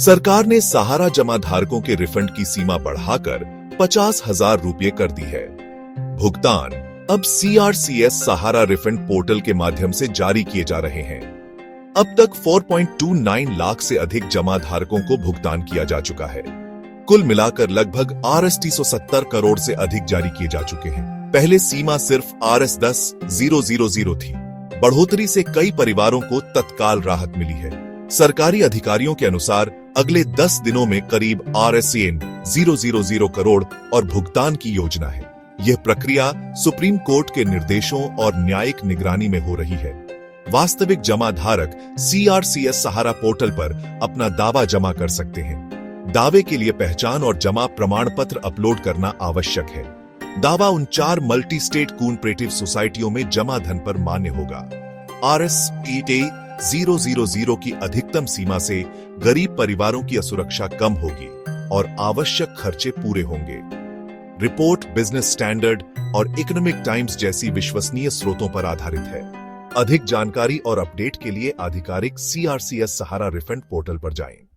सरकार ने सहारा जमा धारकों के रिफंड की सीमा बढ़ाकर 50,000 रुपये कर दी है। भुगतान अब CRCS सहारा रिफंड पोर्टल के माध्यम से जारी किए जा रहे हैं। अब तक 4.29 लाख से अधिक जमा धारकों को भुगतान किया जा चुका है। कुल मिलाकर लगभग Rs370 करोड़ से अधिक जारी किए जा चुके हैं। पहले सीमा सिर्फ Rs10,000 थी। बढ़ोतरी से कई परिवारों को तत्काल राहत मिली है। सरकारी अधिकारियों के अनुसार अगले 10 दिनों में करीब Rs000 करोड़ और भुगतान की योजना है। यह प्रक्रिया सुप्रीम कोर्ट के निर्देशों और न्यायिक निगरानी में हो रही है। वास्तविक जमा धारक CRCS सहारा पोर्टल पर अपना दावा जमा कर सकते हैं। दावे के लिए पहचान और जमा प्रमाण पत्र अपलोड करना आवश्यक है। दावा उन 4 मल्टी स्टेट कोऑपरेटिव सोसाइटियों में जमा धन पर मान्य होगा। Rs000 की अधिकतम सीमा से गरीब परिवारों की असुरक्षा कम होगी और आवश्यक खर्चे पूरे होंगे। रिपोर्ट बिजनेस स्टैंडर्ड और इकोनॉमिक टाइम्स जैसी विश्वसनीय स्रोतों पर आधारित है। अधिक जानकारी और अपडेट के लिए आधिकारिक CRCS सहारा रिफंड पोर्टल पर जाएं।